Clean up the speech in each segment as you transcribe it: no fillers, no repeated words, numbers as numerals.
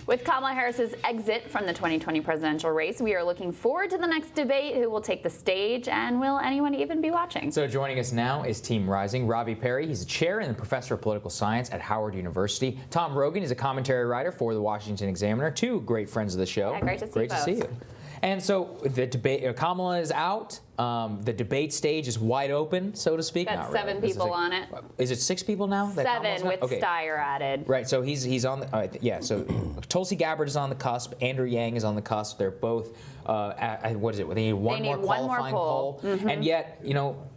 With Kamala Harris's exit from the 2020 presidential race, we are looking forward to the next debate. Who will take the stage, and will anyone even be watching? So joining us now is Team Rising. Ravi Perry, he's a chair and professor of political science at Howard University. Tom Rogan is a commentary writer for the Washington Examiner. Two great friends of the show. Yeah, great to see you. And so the debate, Kamala is out. The debate stage is wide open, so to speak. Got seven people on it. Is it 6 people now? Seven with Steyer added. Right, so he's on the, so Tulsi Gabbard is on the cusp. Andrew Yang is on the cusp. They're both, what is it? They need one more qualifying poll. Mm-hmm. And yet,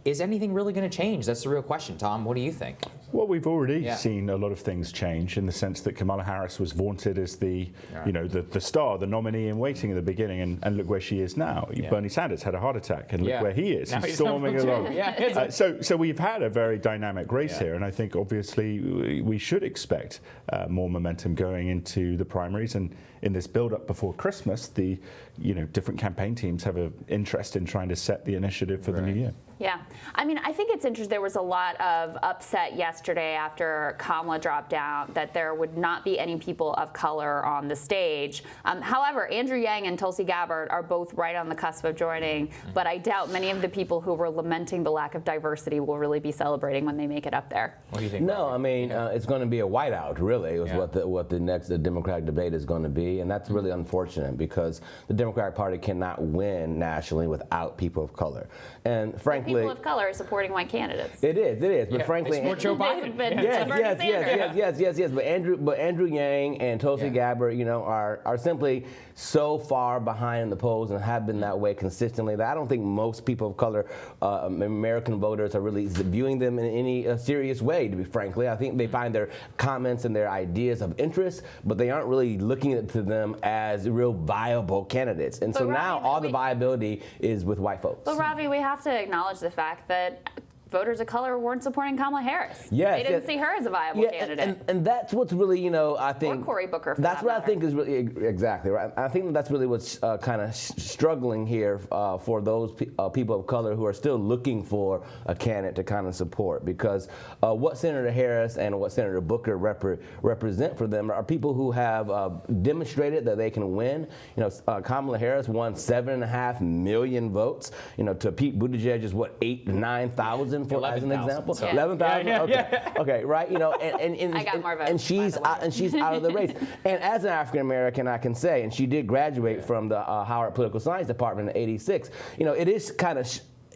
is anything really going to change? That's the real question, Tom. What do you think? Well, we've already seen a lot of things change in the sense that Kamala Harris was vaunted as the star, the nominee in waiting at the beginning, and look where she is now. Bernie Sanders had a heart attack, and look where he is. He's storming along. So we've had a very dynamic race here, and I think obviously we should expect more momentum going into the primaries, and in this build-up before Christmas, the different campaign teams have an interest in trying to set the initiative for the new year. Yeah, I mean, I think it's interesting. There was a lot of upset yesterday after Kamala dropped out that there would not be any people of color on the stage. However, Andrew Yang and Tulsi Gabbard are both right on the cusp of joining, but I doubt many of the people who were lamenting the lack of diversity will really be celebrating when they make it up there. What do you think? No, I mean, it's going to be a whiteout, really, is what the next Democratic debate is going to be, and that's really unfortunate because the Democratic Party cannot win nationally without people of color. And frankly, people of color are supporting white candidates. It is. But frankly, it's more Joe Biden. Yes. But Andrew Yang and Tulsi Gabbard, are simply so far behind in the polls and have been that way consistently that I don't think most people of color, American voters, are really viewing them in any serious way. To be frankly, I think they find their comments and their ideas of interest, but they aren't really looking at them as real viable candidates. And so now all the viability is with white folks. But Ravi, we have to acknowledge the fact that voters of color weren't supporting Kamala Harris. Yes, they didn't see her as a viable candidate. And that's what's really, I think. Or Cory Booker. That's what I think is really exactly right. I think that's really what's kind of struggling here for those people of color who are still looking for a candidate to kind of support, because what Senator Harris and what Senator Booker represent for them are people who have demonstrated that they can win. Kamala Harris won 7.5 million votes. To Pete Buttigieg's 8,000 to 9,000. As an example, 11,000. Okay, right. And I got more votes, and she's out of the race. And as an African American, I can say, and she did graduate from the Howard Political Science Department in '86. It is kind of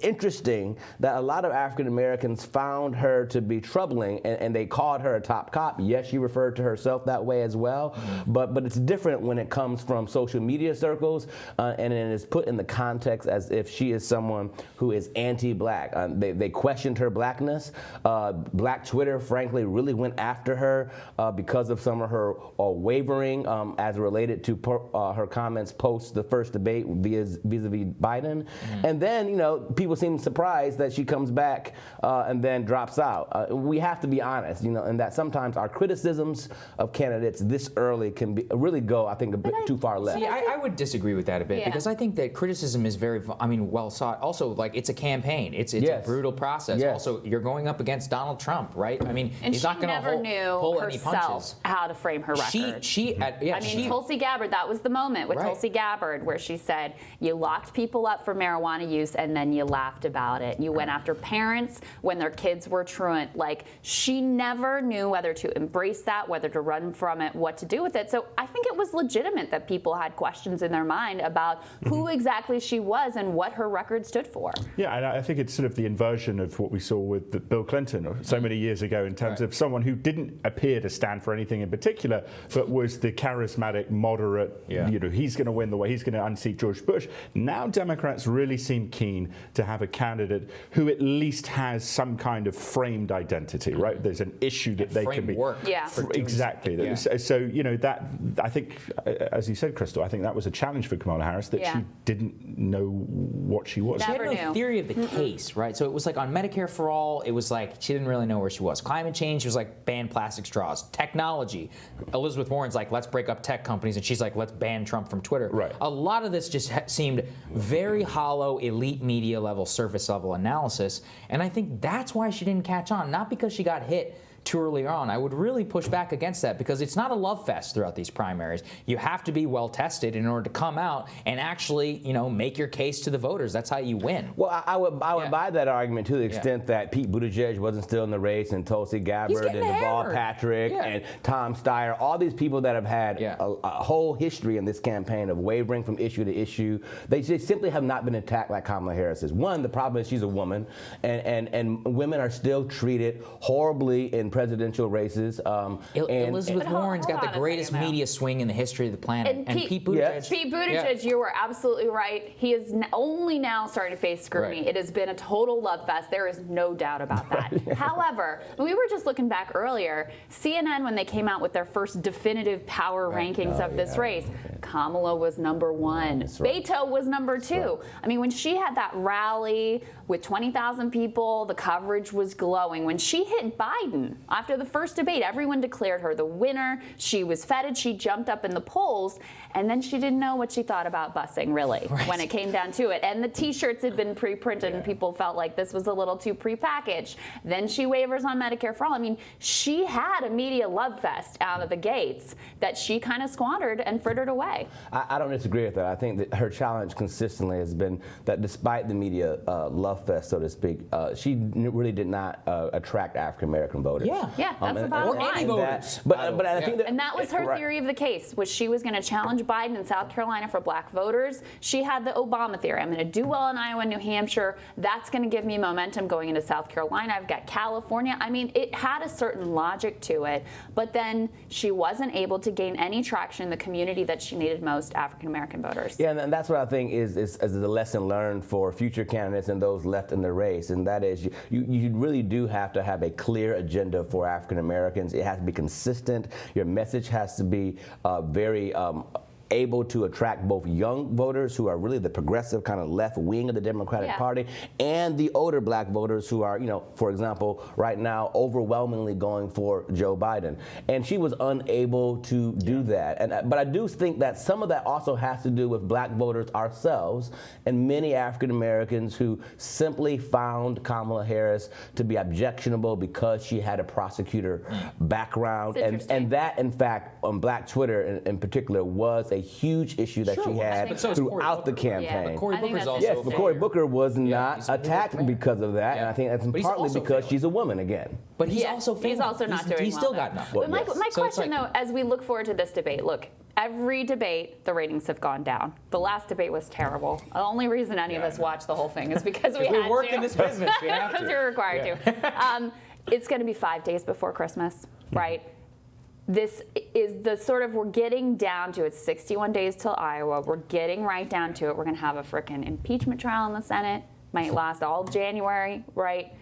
interesting that a lot of African Americans found her to be troubling, and they called her a top cop. Yes, she referred to herself that way as well, but it's different when it comes from social media circles, and it is put in the context as if she is someone who is anti-black. They questioned her blackness. Black Twitter, frankly, really went after her because of some of her wavering as related to her comments post the first debate vis-a-vis Biden. And then, people seem surprised that she comes back and then drops out. We have to be honest, and that sometimes our criticisms of candidates this early can really go, I think, a bit too far left. See, I would disagree with that a bit because I think that criticism is very, well sought. Also, it's a campaign. It's a brutal process. Yes. Also, you're going up against Donald Trump, right? I mean, and he's not going to pull any punches. Herself how to frame her record. Tulsi Gabbard, that was the moment with Tulsi Gabbard where she said, you locked people up for marijuana use and then you laughed about it. You went after parents when their kids were truant. She never knew whether to embrace that, whether to run from it, what to do with it. So I think it was legitimate that people had questions in their mind about who exactly she was and what her record stood for. Yeah, and I think it's sort of the inversion of what we saw with Bill Clinton so many years ago in terms of someone who didn't appear to stand for anything in particular, but was the charismatic, moderate, he's going to win the way, he's going to unseat George Bush. Now Democrats really seem keen to have a candidate who at least has some kind of framed identity, right? There's an issue that they can be. Exactly. Yeah. So, that, I think, as you said, Crystal, I think that was a challenge for Kamala Harris, that she didn't know what she was. She had no theory of the case, right? So it was on Medicare for All, it was she didn't really know where she was. Climate change was ban plastic straws. Technology, Elizabeth Warren's let's break up tech companies, and she's let's ban Trump from Twitter. Right. A lot of this just seemed very hollow, elite media level, surface level analysis, and I think that's why she didn't catch on, not because she got hit too early on, I would really push back against that because it's not a love fest throughout these primaries. You have to be well tested in order to come out and actually, make your case to the voters. That's how you win. Well, I would buy that argument to the extent that Pete Buttigieg wasn't still in the race, and Tulsi Gabbard and Deval Patrick and Tom Steyer, all these people that have had a whole history in this campaign of wavering from issue to issue, they just simply have not been attacked like Kamala Harris is. One, the problem is she's a woman, and women are still treated horribly in presidential races. Elizabeth Warren's got the greatest media swing in the history of the planet. And Pete Buttigieg. Pete Buttigieg, you were absolutely right. He is only now starting to face scrutiny. Right. It has been a total love fest. There is no doubt about that. However, we were just looking back earlier. CNN, when they came out with their first definitive power rankings of this race, Kamala was number 1. Beto was number 2. I mean, when she had that rally with 20,000 people, the coverage was glowing. When she hit Biden after the first debate, everyone declared her the winner. She was feted. She jumped up in the polls, and then she didn't know what she thought about busing, really, when it came down to it. And the T-shirts had been pre-printed, and people felt like this was a little too pre-packaged. Then she wavers on Medicare for All. I mean, she had a media love fest out of the gates that she kind of squandered and frittered away. I don't disagree with that. I think that her challenge consistently has been that despite the media love fest, so to speak, she really did not attract African American voters. Yeah, that's the bottom line. Or any voters. But I think and that was her theory of the case, was she was going to challenge Biden in South Carolina for black voters. She had the Obama theory. I'm going to do well in Iowa and New Hampshire. That's going to give me momentum going into South Carolina. I've got California. I mean, it had a certain logic to it, but then she wasn't able to gain any traction in the community that she needed most, African American voters. Yeah, and that's what I think is the lesson learned for future candidates and those left in the race, and that is you really do have to have a clear agenda for African Americans. It has to be consistent. Your message has to be very able to attract both young voters who are really the progressive kind of left wing of the Democratic Party and the older black voters who are, for example, right now overwhelmingly going for Joe Biden. And she was unable to do that. But I do think that some of that also has to do with black voters ourselves and many African Americans who simply found Kamala Harris to be objectionable because she had a prosecutor background. And that, in fact, on black Twitter in particular, was a huge issue that she had throughout the campaign. But Cory Booker's also but Cory Booker was not attacked because of that, and I think that's partly because she's a woman again. But he's also failing. He's also not doing well. He's still got nothing. But my question, though, as we look forward to this debate, look, every debate, the ratings have gone down. The last debate was terrible. The only reason any of us watched the whole thing is because we had to. We work in this business. We have to. Because you're required to. It's going to be 5 days before Christmas, right? This is the sort of, we're getting down to it. 61 days till Iowa. We're getting right down to it. We're going to have a frickin' impeachment trial in the Senate. Might last all January, right?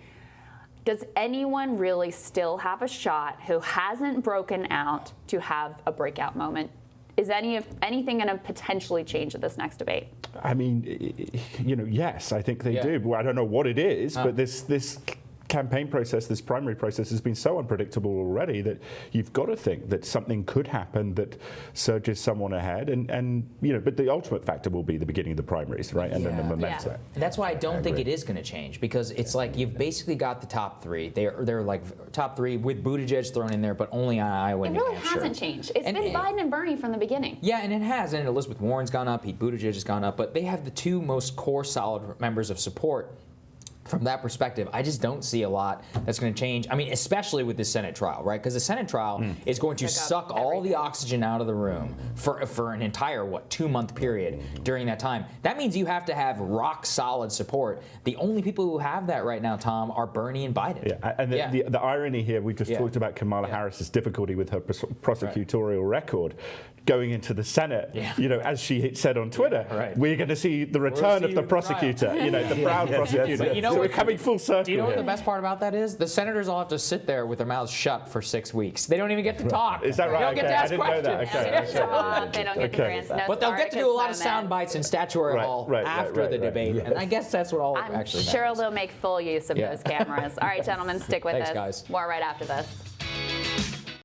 Does anyone really still have a shot who hasn't broken out to have a breakout moment? Is anything going to potentially change at this next debate? I mean, yes, I think they do. Well, I don't know what it is, but this campaign process, this primary process, has been so unpredictable already that you've got to think that something could happen that surges someone ahead, but the ultimate factor will be the beginning of the primaries, right? And then the momentum. And that's why I don't think it is going to change, because it's like you've basically got the top 3. They're like top 3 with Buttigieg thrown in there, but only on Iowa and New Hampshire. It really hasn't changed. It's been Biden and Bernie from the beginning. Yeah, and it has. And Elizabeth Warren's gone up, Pete Buttigieg has gone up, but they have the 2 most core solid members of support. From that perspective, I just don't see a lot that's going to change. I mean, especially with the Senate trial, right? Because the Senate trial is going to suck all the oxygen out of the room for an entire, 2-month period during that time. That means you have to have rock solid support. The only people who have that right now, Tom, are Bernie and Biden. Yeah, and the irony here, we just talked about Kamala Harris's difficulty with her prosecutorial record. Going into the Senate, as she said on Twitter, we're going to see the return of the prosecutor, the proud prosecutor. But so we're coming full circle. Do you know what the best part about that is? The senators all have to sit there with their mouths shut for 6 weeks. They don't even get to talk. Is that right? They don't get to ask questions. They don't get to answer. But they'll get to do a lot of sound bites in Statuary Hall after the debate. And I guess that's what actually matters. I'm sure they'll make full use of those cameras. All right, gentlemen, stick with us. Thanks, guys. More right after this.